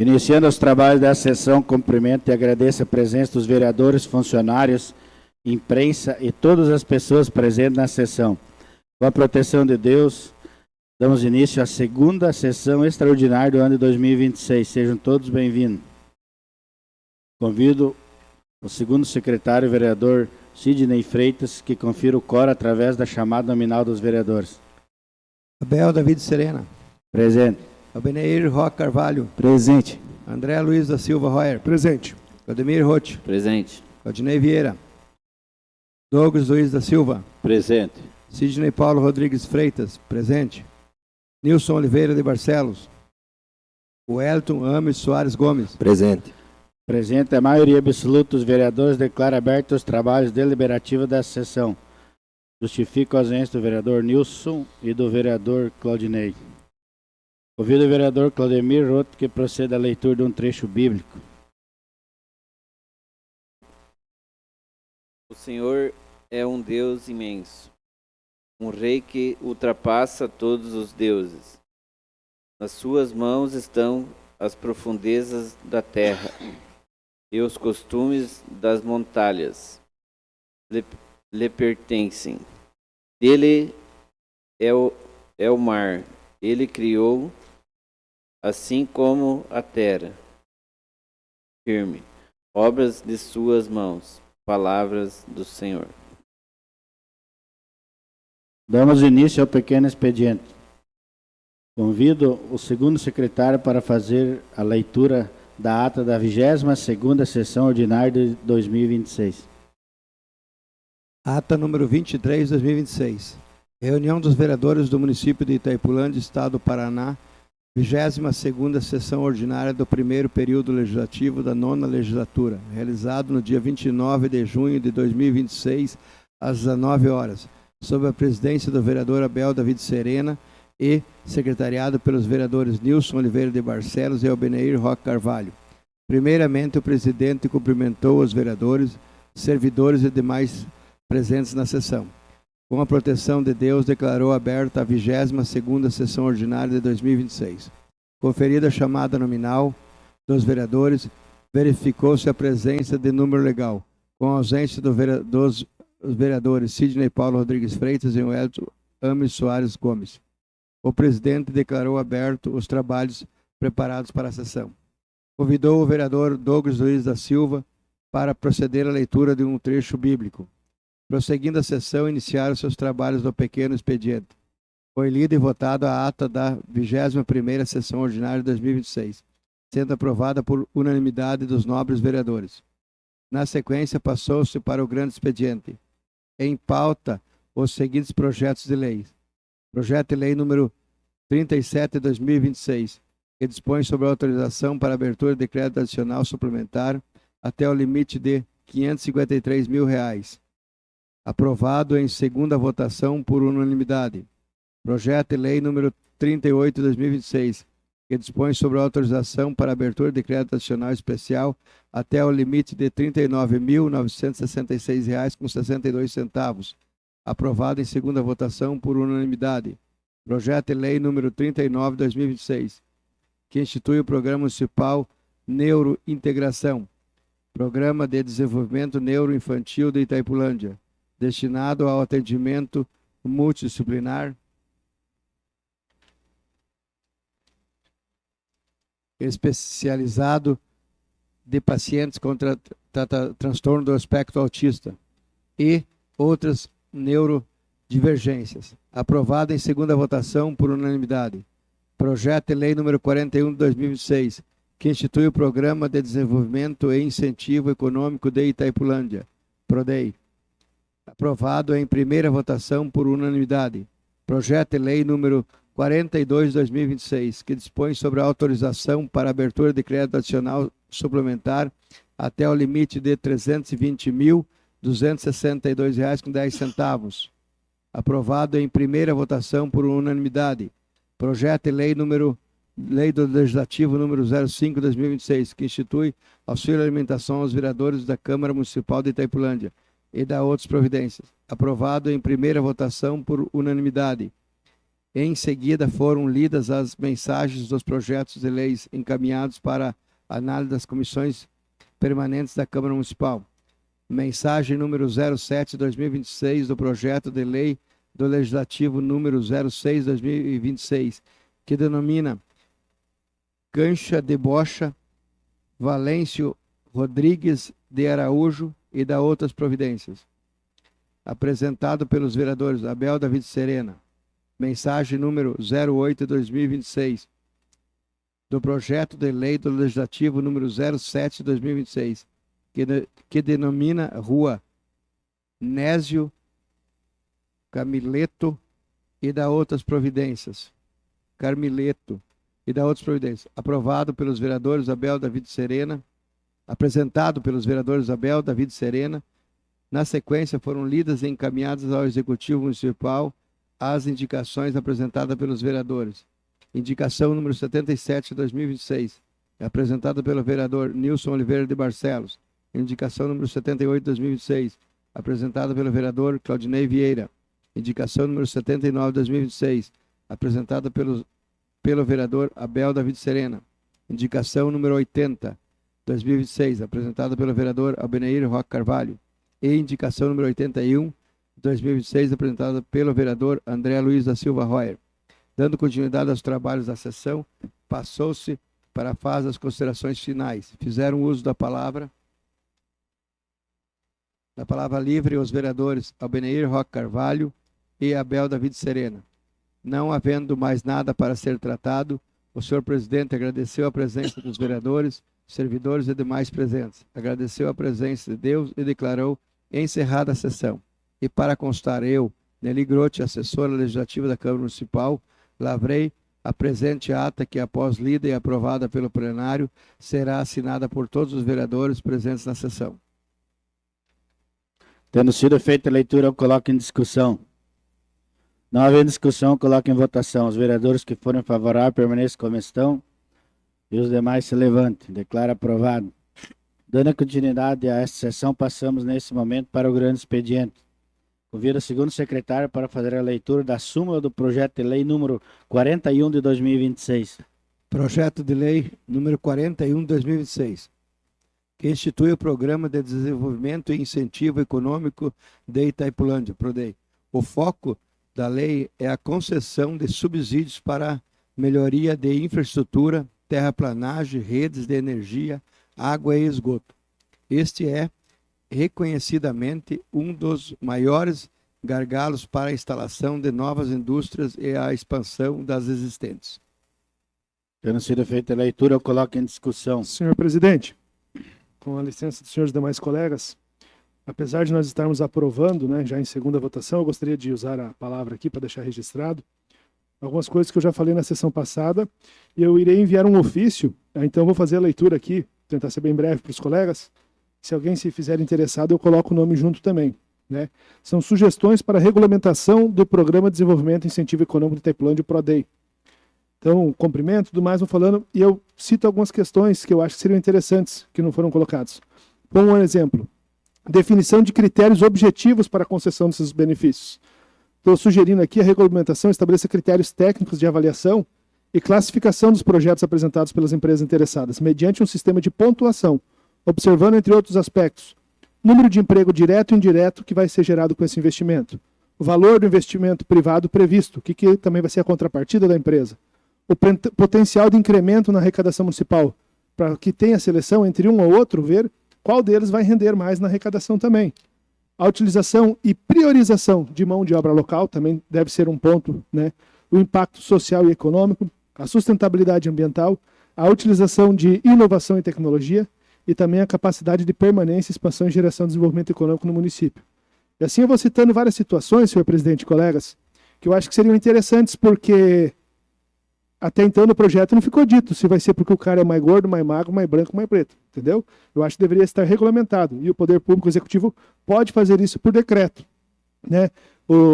Iniciando os trabalhos da sessão, cumprimento e agradeço a presença dos vereadores, funcionários, imprensa e todas as pessoas presentes na sessão. Com a proteção de Deus, damos início à segunda sessão extraordinária do ano de 2026. Sejam todos bem-vindos. Convido o segundo secretário, vereador Sidney Freitas, que confira o quórum através da chamada nominal dos vereadores. Abel David Serena. Presente. Albeneir Roque Carvalho. Presente. André Luiz da Silva Royer. Presente. Claudemir Roth. Presente. Claudinei Vieira. Douglas Luiz da Silva. Presente. Sidney Paulo Rodrigues Freitas. Presente. Nilson Oliveira de Barcelos. Wellington Ames Soares Gomes. Presente. Presente a maioria absoluta dos vereadores, declara abertos os trabalhos deliberativos da sessão. Justifico a ausência do vereador Nilson e do vereador Claudinei. Convido o vereador Claudemir Roth que proceda à leitura de um trecho bíblico. O Senhor é um Deus imenso, um rei que ultrapassa todos os deuses. Nas suas mãos estão as profundezas da terra e os costumes das montanhas lhe pertencem. Dele é o mar, ele criou, assim como a terra firme, obras de suas mãos, palavras do Senhor. Damos início ao pequeno expediente. Convido o segundo secretário para fazer a leitura da ata da 22ª sessão ordinária de 2026. Ata número 23, 2026. Reunião dos vereadores do município de Itaipulândia, Estado do Paraná, 22ª sessão ordinária do primeiro período legislativo da 9ª legislatura, realizado no dia 29 de junho de 2026, às 19 horas, sob a presidência do vereador Abel David Serena e secretariado pelos vereadores Nilson Oliveira de Barcelos e Albeneir Roque Carvalho. Primeiramente, o presidente cumprimentou os vereadores, servidores e demais presentes na sessão. Com a proteção de Deus, declarou aberta a 22ª sessão ordinária de 2026. Conferida a chamada nominal dos vereadores, verificou-se a presença de número legal, com a ausência dos vereadores Sidney Paulo Rodrigues Freitas e Wellington Ames Soares Gomes. O presidente declarou aberto os trabalhos preparados para a sessão. Convidou o vereador Douglas Luiz da Silva para proceder à leitura de um trecho bíblico. Prosseguindo a sessão, iniciaram seus trabalhos no pequeno expediente. Foi lida e votada a ata da 21ª sessão ordinária de 2026, sendo aprovada por unanimidade dos nobres vereadores. Na sequência, passou-se para o grande expediente. Em pauta, os seguintes projetos de lei. Projeto de lei número 37 de 2026, que dispõe sobre a autorização para abertura de crédito adicional suplementar até o limite de R$ 553 mil. Aprovado em segunda votação por unanimidade. Projeto de lei número 38 de 2026, que dispõe sobre a autorização para abertura de crédito adicional especial até o limite de R$ 39.966,62. Aprovado em segunda votação por unanimidade. Projeto de lei número 39 de 2026, que institui o Programa Municipal Neurointegração, Programa de Desenvolvimento Neuroinfantil de Itaipulândia, destinado ao atendimento multidisciplinar especializado de pacientes com transtorno do espectro autista e outras neurodivergências. Aprovado em segunda votação por unanimidade. Projeto de lei número 41 de 2026, que institui o Programa de Desenvolvimento e Incentivo Econômico de Itaipulândia, PRODEI. Aprovado em primeira votação por unanimidade. Projeto de lei número 42 de 2026, que dispõe sobre a autorização para abertura de crédito adicional suplementar até o limite de R$ 320.262,10. Aprovado em primeira votação por unanimidade. Projeto de lei do Legislativo número 05 de 2026, que institui auxílio alimentação aos vereadores da Câmara Municipal de Itaipulândia e da outras providências. Aprovado em primeira votação por unanimidade. Em seguida, foram lidas as mensagens dos projetos de leis encaminhados para análise das comissões permanentes da Câmara Municipal. Mensagem número 07/2026 do projeto de lei do Legislativo número 06/2026, que denomina Cancha de Bocha, Valêncio Rodrigues de Araújo e da outras providências. Apresentado pelos vereadores Abel David Serena. Mensagem número 08/2026 do projeto de lei do Legislativo número 07/2026, que denomina Rua Nésio Carmileto e da outras providências. Carmileto e da outras providências. Aprovado pelos vereadores Abel David Serena. Apresentado pelos vereadores Abel David Serena. Na sequência, foram lidas e encaminhadas ao Executivo Municipal as indicações apresentadas pelos vereadores. Indicação número 77/2026, apresentada pelo vereador Nilson Oliveira de Barcelos. Indicação número 78/2026, apresentada pelo vereador Claudinei Vieira. Indicação número 79/2026, apresentada pelo vereador Abel David Serena. Indicação número 80/2026, apresentada pelo vereador Albeneir Roque Carvalho. E indicação número 81/2026, apresentada pelo vereador André Luiz da Silva Royer. Dando continuidade aos trabalhos da sessão, passou-se para a fase das considerações finais. Fizeram uso da palavra livre os vereadores Albeneir Roque Carvalho e Abel David Serena. Não havendo mais nada para ser tratado, o senhor presidente agradeceu a presença dos vereadores, servidores e demais presentes. Agradeceu a presença de Deus e declarou encerrada a sessão. E para constar, eu, Nelly Grotti, assessora legislativa da Câmara Municipal, lavrei a presente ata que, após lida e aprovada pelo plenário, será assinada por todos os vereadores presentes na sessão. Tendo sido feita a leitura, eu coloco em discussão. Não havendo discussão, eu coloco em votação. Os vereadores que forem favoráveis permaneçam como estão e os demais se levantem. Declaro aprovado. Dando continuidade a esta sessão, passamos nesse momento para o grande expediente. Convido o segundo secretário para fazer a leitura da súmula do projeto de lei número 41 de 2026. Projeto de lei número 41 de 2026, que institui o Programa de Desenvolvimento e Incentivo Econômico de Itaipulândia, PRODEI. O foco da lei é a concessão de subsídios para melhoria de infraestrutura, terraplanagem, redes de energia, água e esgoto. Este é reconhecidamente um dos maiores gargalos para a instalação de novas indústrias e a expansão das existentes. Tendo sido feita a leitura, eu coloco em discussão. Senhor presidente, com a licença dos senhores demais colegas, apesar de nós estarmos aprovando, né, já em segunda votação, eu gostaria de usar a palavra aqui para deixar registrado algumas coisas que eu já falei na sessão passada, e eu irei enviar um ofício, então eu vou fazer a leitura aqui, tentar ser bem breve para os colegas. Se alguém se fizer interessado, eu coloco o nome junto também, né? São sugestões para a regulamentação do Programa de Desenvolvimento e Incentivo Econômico de Itaipulândia, o PRODEI. Então, cumprimento, tudo mais, vou falando, e eu cito algumas questões que eu acho que seriam interessantes, que não foram colocadas. Como um exemplo, definição de critérios objetivos para a concessão desses benefícios. Estou sugerindo aqui a regulamentação estabeleça critérios técnicos de avaliação e classificação dos projetos apresentados pelas empresas interessadas, mediante um sistema de pontuação, observando, entre outros aspectos, número de emprego direto e indireto que vai ser gerado com esse investimento, o valor do investimento privado previsto, que também vai ser a contrapartida da empresa, o potencial de incremento na arrecadação municipal, para que tenha seleção entre um ou outro, ver qual deles vai render mais na arrecadação também. A utilização e priorização de mão de obra local também deve ser um ponto, né? O impacto social e econômico, a sustentabilidade ambiental, a utilização de inovação e tecnologia e também a capacidade de permanência, expansão e geração de desenvolvimento econômico no município. E assim eu vou citando várias situações, senhor presidente e colegas, que eu acho que seriam interessantes, porque até então no projeto não ficou dito se vai ser porque o cara é mais gordo, mais magro, mais branco, mais preto, entendeu? Eu acho que deveria estar regulamentado, e o Poder Público Executivo pode fazer isso por decreto, né?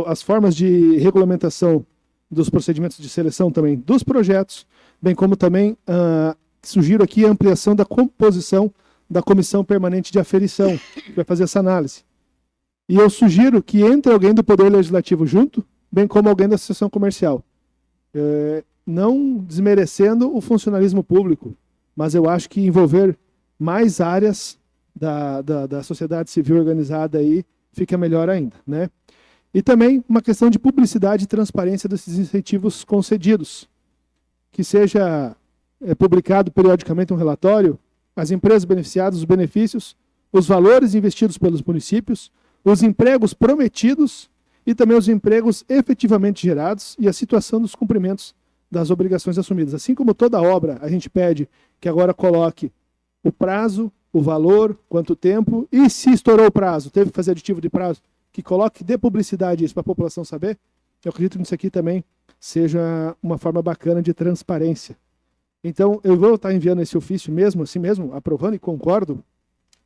As formas de regulamentação dos procedimentos de seleção também dos projetos, bem como também sugiro aqui a ampliação da composição da Comissão Permanente de Aferição, que vai fazer essa análise. E eu sugiro que entre alguém do Poder Legislativo junto, bem como alguém da Associação Comercial. não desmerecendo o funcionalismo público, mas eu acho que envolver mais áreas da sociedade civil organizada aí fica melhor ainda, né? E também uma questão de publicidade e transparência desses incentivos concedidos, que seja publicado periodicamente um relatório, as empresas beneficiadas, os benefícios, os valores investidos pelos municípios, os empregos prometidos e também os empregos efetivamente gerados e a situação dos cumprimentos das obrigações assumidas. Assim como toda obra, a gente pede que agora coloque o prazo, o valor, quanto tempo, e se estourou o prazo, teve que fazer aditivo de prazo, que coloque, dê publicidade isso para a população saber. Eu acredito que isso aqui também seja uma forma bacana de transparência. Então, eu vou estar enviando esse ofício mesmo, assim mesmo, aprovando e concordo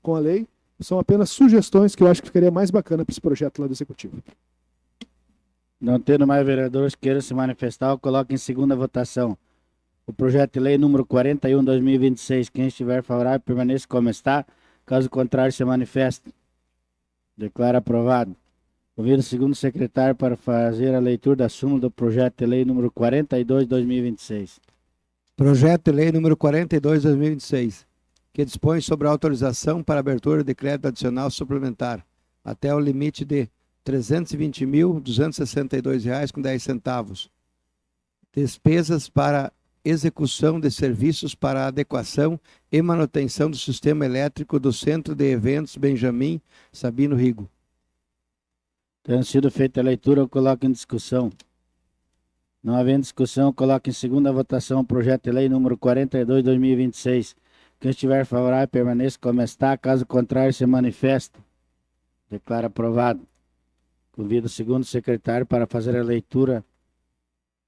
com a lei. São apenas sugestões que eu acho que ficaria mais bacana para esse projeto lá do Executivo. Não tendo mais vereadores que queiram se manifestar, eu coloco em segunda votação o projeto de lei número 41/2026. Quem estiver favorável, permaneça como está. Caso contrário, se manifeste. Declaro aprovado. Convido o segundo secretário para fazer a leitura da súmula do projeto de lei número 42/2026. Projeto de lei número 42/2026, que dispõe sobre a autorização para abertura de crédito adicional suplementar até o limite de R$ 320.262,10. Despesas para execução de serviços para adequação e manutenção do sistema elétrico do Centro de Eventos Benjamin Sabino Rigo. Tendo sido feita a leitura, eu coloco em discussão. Não havendo discussão, eu coloco em segunda votação o projeto de lei número 42/2026. Quem estiver favorável, permaneça como está. Caso contrário, se manifeste. Declaro aprovado. Convido o segundo secretário para fazer a leitura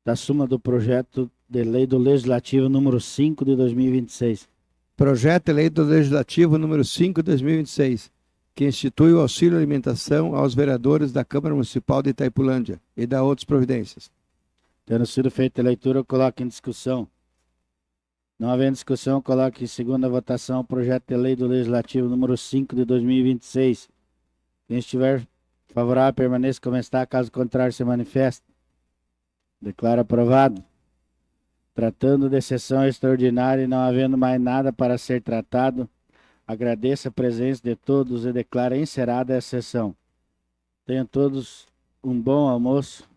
da súmula do projeto de lei do Legislativo número 5 de 2026. Projeto de lei do Legislativo número 5 de 2026, que institui o auxílio alimentação aos vereadores da Câmara Municipal de Itaipulândia e da outras providências. Tendo sido feita a leitura, eu coloco em discussão. Não havendo discussão, eu coloco em segunda votação o projeto de lei do Legislativo número 5 de 2026. Quem estiver favorável, permaneça como está. Caso contrário, se manifeste. Declaro aprovado. Tratando de sessão extraordinária e não havendo mais nada para ser tratado, agradeço a presença de todos e declaro encerrada a sessão. Tenham todos um bom almoço